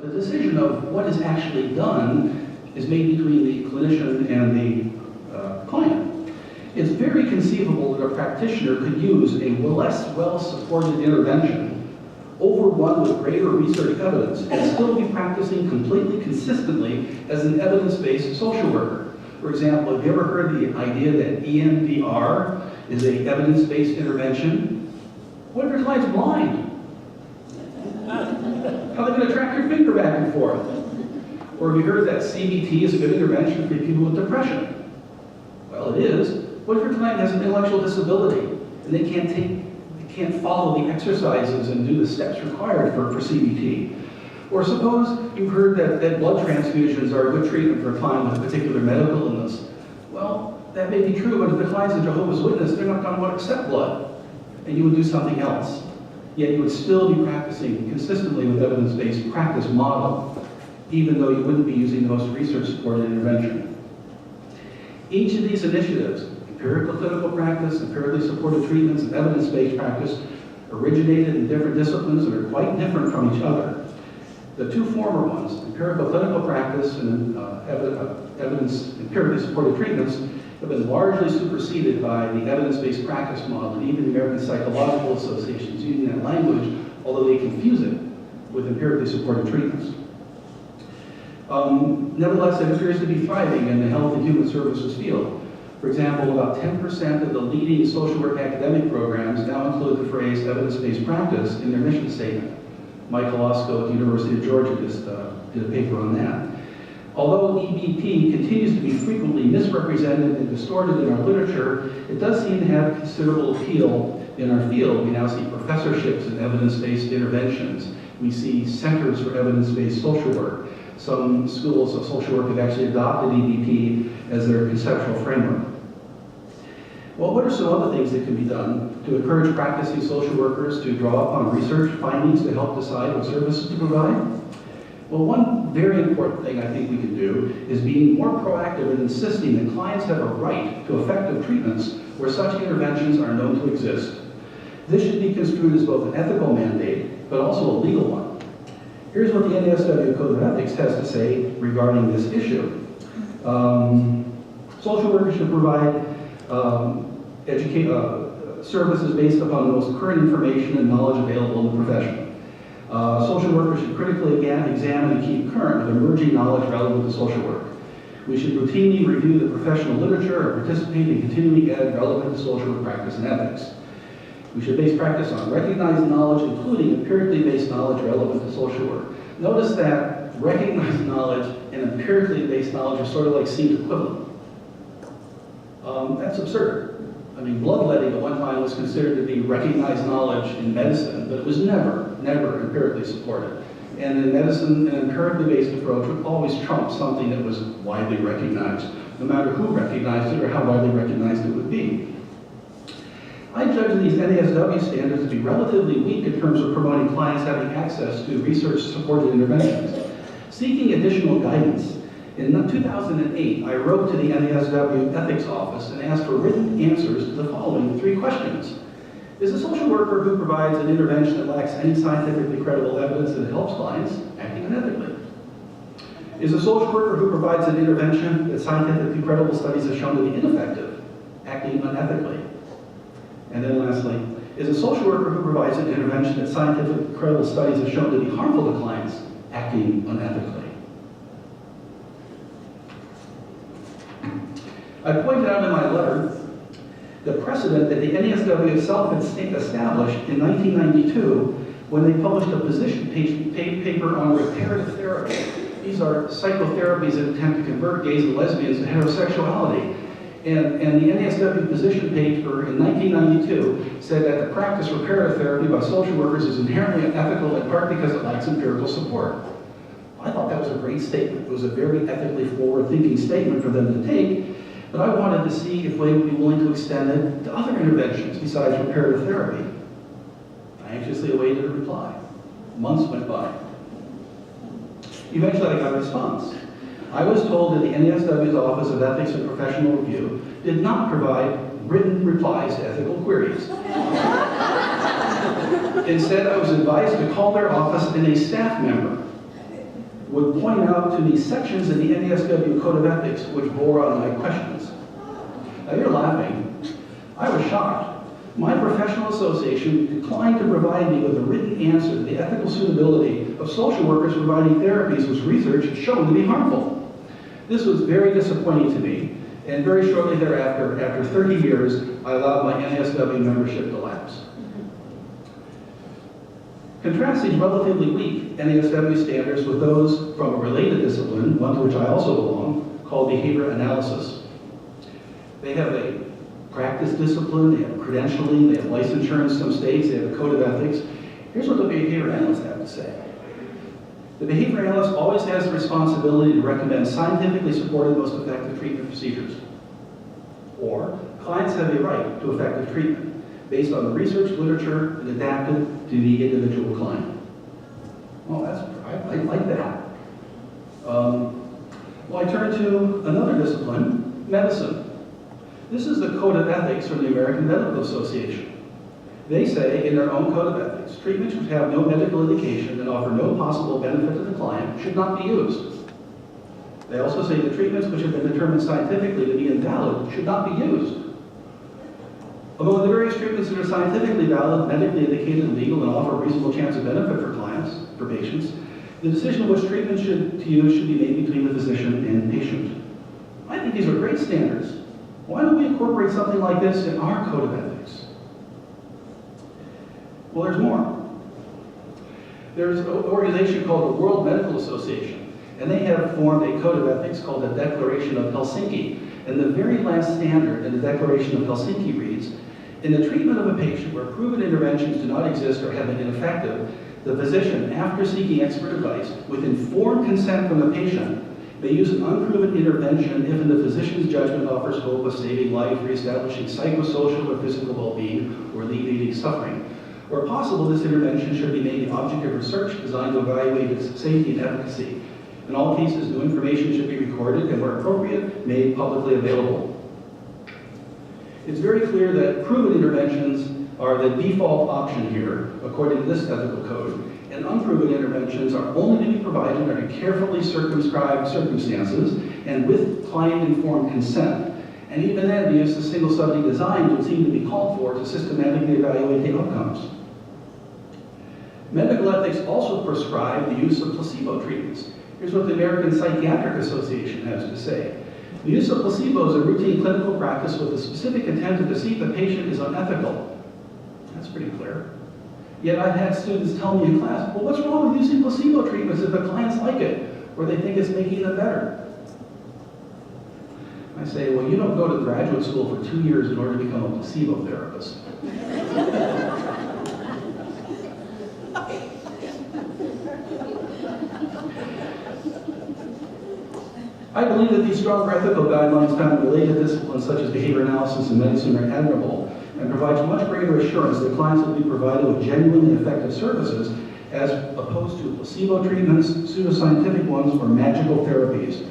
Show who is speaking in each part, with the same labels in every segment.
Speaker 1: But the decision of what is actually done is made between the clinician and the client. It's very conceivable that a practitioner could use a less well-supported intervention over one with greater research evidence and still be practicing completely consistently as an evidence-based social worker. For example, have you ever heard the idea that EMDR is an evidence-based intervention? What if your client's blind? How are they going to track your finger back and forth? Or have you heard that CBT is a good intervention for people with depression? Well, it is. What if your client has an intellectual disability and they can't follow the exercises and do the steps required for CBT? Or suppose you've heard that blood transfusions are a good treatment for a client with a particular medical illness. Well, that may be true, but if the client's a Jehovah's Witness, they're not going to want to accept blood, and you would do something else. Yet you would still be practicing consistently with evidence-based practice model, even though you wouldn't be using the most research-supported intervention. Each of these initiatives, empirical clinical practice, empirically supported treatments, and evidence-based practice, originated in different disciplines that are quite different from each other. The two former ones, empirical clinical practice and empirically supported treatments, have been largely superseded by the evidence-based practice model, and even the American Psychological Association is using that language, although they confuse it with empirically supported treatments. Nevertheless, it appears to be thriving in the health and human services field. For example, about 10% of the leading social work academic programs now include the phrase evidence-based practice in their mission statement. Michael Osko at the University of Georgia just did a paper on that. Although EBP continues to be frequently misrepresented and distorted in our literature, it does seem to have considerable appeal in our field. We now see professorships in evidence-based interventions. We see centers for evidence-based social work. Some schools of social work have actually adopted EBP as their conceptual framework. Well, what are some other things that can be done to encourage practicing social workers to draw upon research findings to help decide what services to provide? Well, one very important thing I think we can do is being more proactive in insisting that clients have a right to effective treatments where such interventions are known to exist. This should be construed as both an ethical mandate, but also a legal one. Here's what the NASW Code of Ethics has to say regarding this issue. Social workers should provide services based upon the most current information and knowledge available in the profession. Social workers should critically examine and keep current with emerging knowledge relevant to social work. We should routinely review the professional literature and participate in continuing ed relevant to social work practice and ethics. We should base practice on recognized knowledge, including empirically based knowledge relevant to social work. Notice that recognized knowledge and empirically based knowledge are sort of like seemed equivalent. That's absurd. I mean, bloodletting at one time was considered to be recognized knowledge in medicine, but it was never empirically supported. And in medicine, an empirically based approach would always trump something that was widely recognized, no matter who recognized it or how widely recognized it would be. I judge these NASW standards to be relatively weak in terms of promoting clients having access to research-supported interventions. Seeking additional guidance, in 2008, I wrote to the NASW Ethics Office and asked for written answers to the following three questions. Is a social worker who provides an intervention that lacks any scientifically credible evidence that it helps clients acting unethically? Is a social worker who provides an intervention that scientifically credible studies have shown to be ineffective acting unethically? And then lastly, is a social worker who provides an intervention that scientifically credible studies have shown to be harmful to clients acting unethically? I pointed out in my letter the precedent that the NASW itself had established in 1992 when they published a position paper on reparative therapy. These are psychotherapies that attempt to convert gays and lesbians to heterosexuality. And the NASW position paper in 1992 said that the practice of reparative therapy by social workers is inherently unethical in part because it lacks empirical support. I thought that was a great statement. It was a very ethically forward-thinking statement for them to take. But I wanted to see if they would be willing to extend it to other interventions besides reparative therapy. I anxiously awaited a reply. Months went by. Eventually I got a response. I was told that the NASW's Office of Ethics and Professional Review did not provide written replies to ethical queries. Instead, I was advised to call their office and a staff member. would point out to me sections in the NASW Code of Ethics which bore on my questions. Now you're laughing. I was shocked. My professional association declined to provide me with a written answer to the ethical suitability of social workers providing therapies whose research had shown to be harmful. This was very disappointing to me, and very shortly thereafter, after 30 years, I allowed my NASW membership to lapse. Contrast these relatively weak NASW standards with those from a related discipline, one to which I also belong, called behavior analysis. They have a practice discipline, they have credentialing, they have licensure in some states, they have a code of ethics. Here's what the behavior analysts have to say. The behavior analyst always has the responsibility to recommend scientifically supported most effective treatment procedures. Or, clients have a right to effective treatment based on the research literature and adapted to the individual client. Well, I like that. Well, I turn to another discipline, medicine. This is the Code of Ethics from the American Medical Association. They say in their own Code of Ethics, treatments which have no medical indication and offer no possible benefit to the client should not be used. They also say the treatments which have been determined scientifically to be invalid should not be used. Among the various treatments that are scientifically valid, medically indicated, legal, and offer a reasonable chance of benefit for clients, for patients, the decision of which treatment to use should be made between the physician and patient. I think these are great standards. Why don't we incorporate something like this in our Code of Ethics? Well, there's more. There's an organization called the World Medical Association, and they have formed a Code of Ethics called the Declaration of Helsinki. And the very last standard in the Declaration of Helsinki reads, in the treatment of a patient where proven interventions do not exist or have been ineffective, the physician, after seeking expert advice, with informed consent from the patient, may use an unproven intervention if in the physician's judgment offers hope of saving life, reestablishing psychosocial or physical well-being, or alleviating suffering. Where possible, this intervention should be made the object of research designed to evaluate its safety and efficacy. In all cases, new information should be recorded and, where appropriate, made publicly available. It's very clear that proven interventions are the default option here, according to this ethical code, and unproven interventions are only to be provided under carefully circumscribed circumstances and with client-informed consent. And even then, the use of single-subject design would seem to be called for to systematically evaluate the outcomes. Medical ethics also prescribe the use of placebo treatments. Here's what the American Psychiatric Association has to say. The use of placebo as a routine clinical practice with the specific intent to deceive the patient is unethical. That's pretty clear. Yet I've had students tell me in class, well, what's wrong with using placebo treatments if the clients like it, or they think it's making them better? I say, well, you don't go to graduate school for 2 years in order to become a placebo therapist. I believe that these stronger ethical guidelines found in related disciplines such as behavior analysis and medicine are admirable and provides much greater assurance that clients will be provided with genuinely effective services as opposed to placebo treatments, pseudoscientific ones, or magical therapies.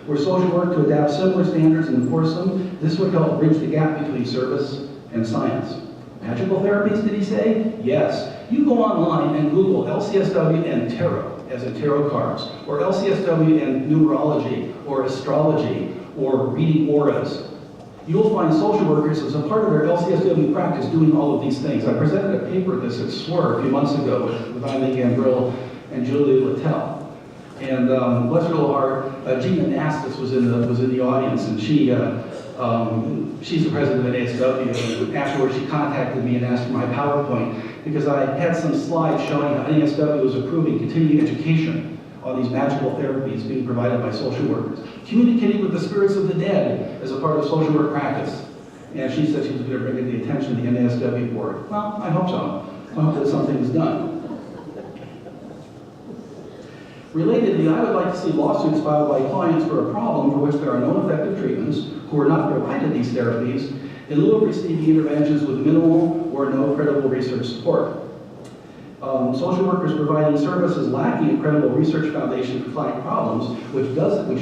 Speaker 1: Were social work to adapt similar standards and enforce them, this would help bridge the gap between service and science. Magical therapies, did he say? Yes. You go online and Google LCSW and tarot, as in tarot cards, or LCSW and numerology, or astrology, or reading auras. You will find social workers as a part of their LCSW practice doing all of these things. I presented a paper at this at SWIR a few months ago with Eileen Gambrill and Julia Littell. And bless her little heart, Gina Nastis was in the audience, and she's the president of NASW, and afterwards she contacted me and asked for my PowerPoint because I had some slides showing how NASW was approving continuing education on these magical therapies being provided by social workers, communicating with the spirits of the dead as a part of social work practice. And she said she was going to bring it to the attention of the NASW board. Well, I hope so. I hope that something is done. Relatedly, I would like to see lawsuits filed by clients for a problem for which there are no effective treatments, who are not provided these therapies, in lieu of receiving interventions with minimal or no credible research support. Social workers providing services lacking a credible research foundation for client problems, which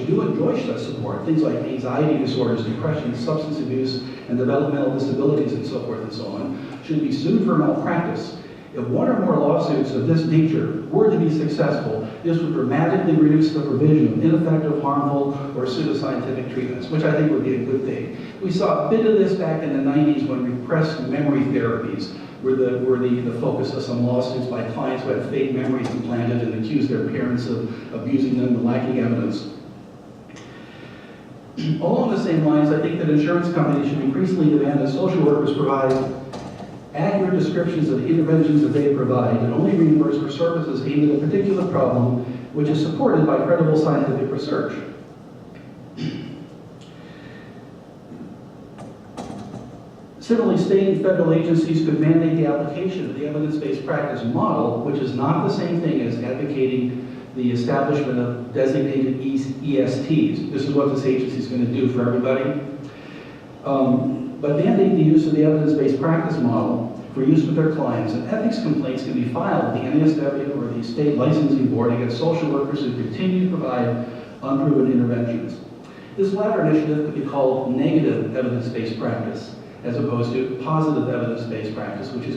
Speaker 1: do enjoy such support, things like anxiety disorders, depression, substance abuse, and developmental disabilities, and so forth and so on, should be sued for malpractice If one or more lawsuits of this nature were to be successful, this would dramatically reduce the provision of ineffective, harmful, or pseudoscientific treatments, which I think would be a good thing. We saw a bit of this back in the 90s when repressed memory therapies were the focus of some lawsuits by clients who had fake memories implanted and accused their parents of abusing them and lacking evidence. Along the same lines, I think that insurance companies should increasingly demand that social workers provide accurate descriptions of the interventions that they provide and only reimburse for services aimed at a particular problem which is supported by credible scientific research. Similarly, state and federal agencies could mandate the application of the evidence-based practice model, which is not the same thing as advocating the establishment of designated ESTs. This is what this agency is going to do for everybody. But mandate the use of the evidence-based practice model for use with their clients, and ethics complaints can be filed with the NASW or the state licensing board against social workers who continue to provide unproven interventions. This latter initiative could be called negative evidence-based practice, as opposed to positive evidence-based practice, which is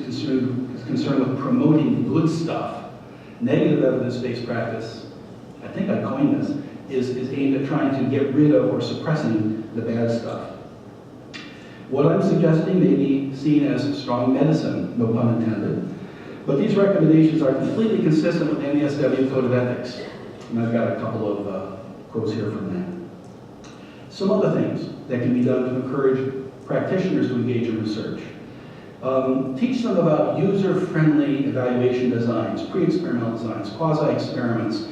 Speaker 1: concerned with promoting good stuff. Negative evidence-based practice, I think I coined this, is aimed at trying to get rid of or suppressing the bad stuff. What I'm suggesting may be seen as strong medicine, no pun intended, but these recommendations are completely consistent with the NASW Code of Ethics. And I've got a couple of quotes here from that. Some other things that can be done to encourage practitioners to engage in research. Teach them about user-friendly evaluation designs, pre-experimental designs, quasi-experiments,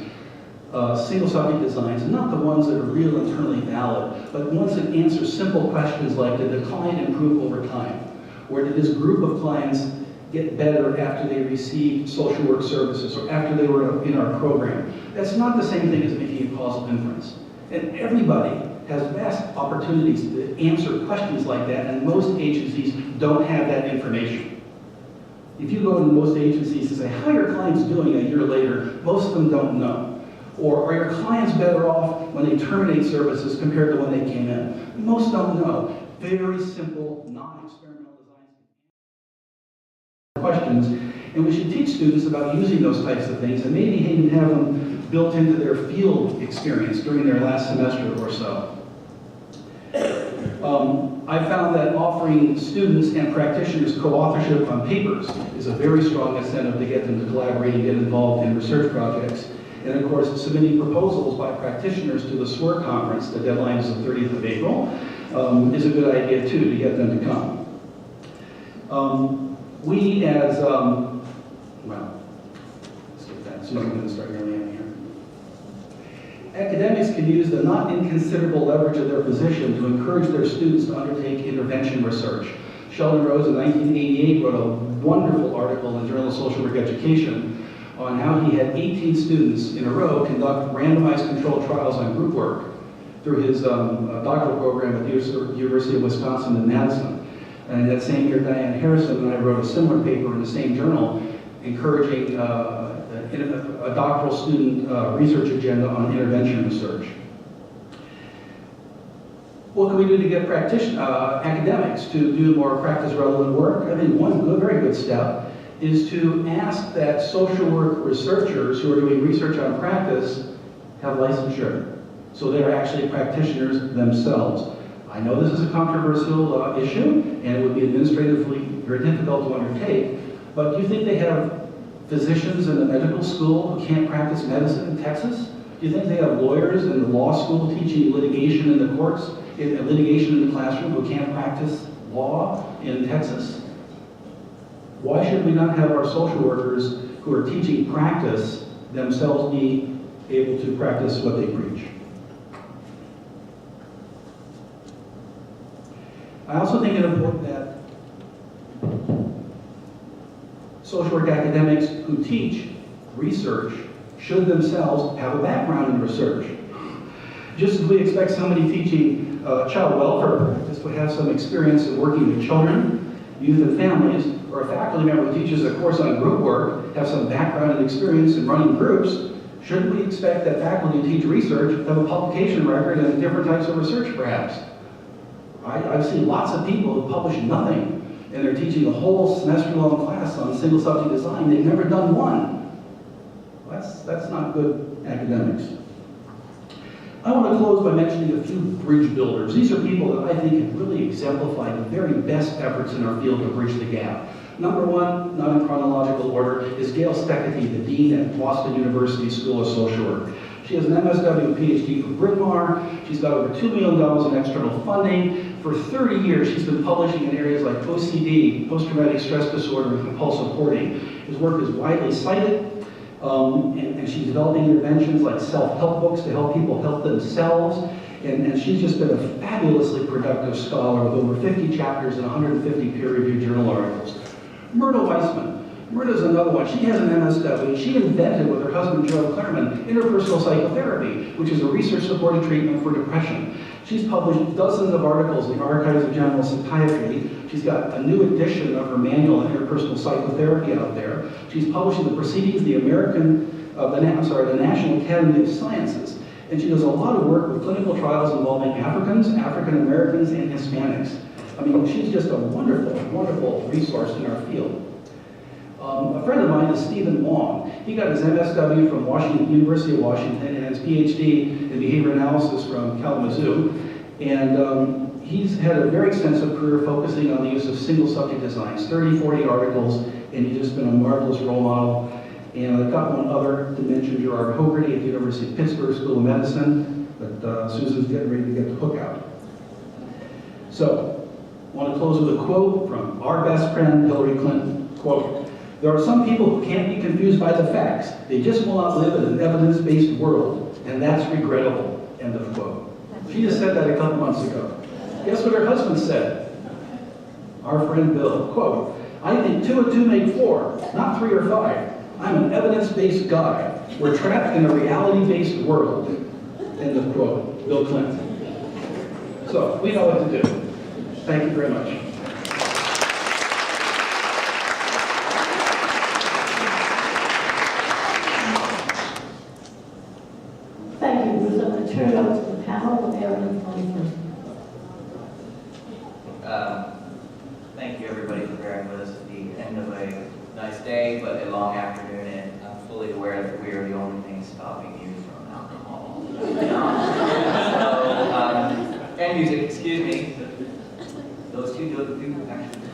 Speaker 1: single subject designs, not the ones that are real internally valid, but ones that answer simple questions like, did the client improve over time? Or did this group of clients get better after they received social work services or after they were in our program? That's not the same thing as making a causal inference. And everybody has vast opportunities to answer questions like that, and most agencies don't have that information. If you go to most agencies and say, how are your clients doing a year later, most of them don't know. Or are your clients better off when they terminate services compared to when they came in? Most don't know. Very simple, non-experimental designs questions, and we should teach students about using those types of things and maybe even have them built into their field experience during their last semester or so. I found that offering students and practitioners co-authorship on papers is a very strong incentive to get them to collaborate and get involved in research projects. And of course, submitting proposals by practitioners to the SWIR conference, the deadline is the 30th of April, is a good idea too, to get them to come. We as, well, let's get that, so I'm going to start early on here. Academics can use the not inconsiderable leverage of their position to encourage their students to undertake intervention research. Sheldon Rose in 1988 wrote a wonderful article in the Journal of Social Work Education on how he had 18 students in a row conduct randomized controlled trials on group work through his doctoral program at the University of Wisconsin in Madison. And that same year, Diane Harrison and I wrote a similar paper in the same journal encouraging a doctoral student research agenda on intervention research. What can we do to get academics to do more practice-relevant work? I think one very good step is to ask that social work researchers who are doing research on practice have licensure, so they're actually practitioners themselves. I know this is a controversial issue, and it would be administratively very difficult to undertake, but do you think they have physicians in the medical school who can't practice medicine in Texas? Do you think they have lawyers in the law school teaching litigation in the courts, litigation in the classroom, who can't practice law in Texas? Why should we not have our social workers who are teaching practice themselves be able to practice what they preach? I also think it important that social work academics who teach research should themselves have a background in research. Just as we expect somebody teaching child welfare practice to have some experience in working with children, youth, and families, or a faculty member who teaches a course on group work have some background and experience in running groups, shouldn't we expect that faculty who teach research have a publication record and different types of research, perhaps? I've seen lots of people who publish nothing and they're teaching a whole semester-long class on single-subject design. They've never done one. That's not good academics. I want to close by mentioning a few bridge builders. These are people that I think have really exemplified the very best efforts in our field to bridge the gap. Number one, not in chronological order, is Gail Steckety, the Dean at Boston University School of Social Work. She has an MSW and Ph.D. from Bryn Mawr. She's got over $2 million in external funding. For 30 years, she's been publishing in areas like OCD, post-traumatic stress disorder, and compulsive hoarding. His work is widely cited. And she's developing interventions like self-help books to help people help themselves. And she's just been a fabulously productive scholar with over 50 chapters and 150 peer-reviewed journal articles. Myrna Weissman. Myrna's another one. She has an MSW. She invented, with her husband, Joe Claremont, interpersonal psychotherapy, which is a research-supported treatment for depression. She's published dozens of articles in the Archives of General Psychiatry. She's got a new edition of her manual on interpersonal psychotherapy out there. She's publishing the Proceedings of the the National Academy of Sciences. And she does a lot of work with clinical trials involving Africans, African Americans, and Hispanics. I mean, she's just a wonderful, wonderful resource in our field. A friend of mine is Stephen Wong. He got his MSW from University of Washington and his PhD in behavior analysis from Kalamazoo. And he's had a very extensive career focusing on the use of single subject designs, 30, 40 articles, and he's just been a marvelous role model. And I've got one other to mention, Gerard Hogarty at the University of Pittsburgh School of Medicine, but Susan's getting ready to get the hook out. So, I want to close with a quote from our best friend, Hillary Clinton. Quote, "There are some people who can't be confused by the facts. They just will not live in an evidence-based world, and that's regrettable." End of quote. She just said that a couple months ago. Guess what her husband said? Our friend Bill. Quote, "I think 2 and 2 make 4, not 3 or 5. I'm an evidence-based guy. We're trapped in a reality-based world." End of quote. Bill Clinton. So, we know what to do. Thank you very much.
Speaker 2: Thank you, Bruce. I'm going to turn it over to the panel with Aaron first.
Speaker 3: Thank you, everybody, for bearing with us at the end of a nice day, but a long afternoon, and I'm fully aware that we are the only thing stopping you from alcohol. And music, excuse me. Those two do actually.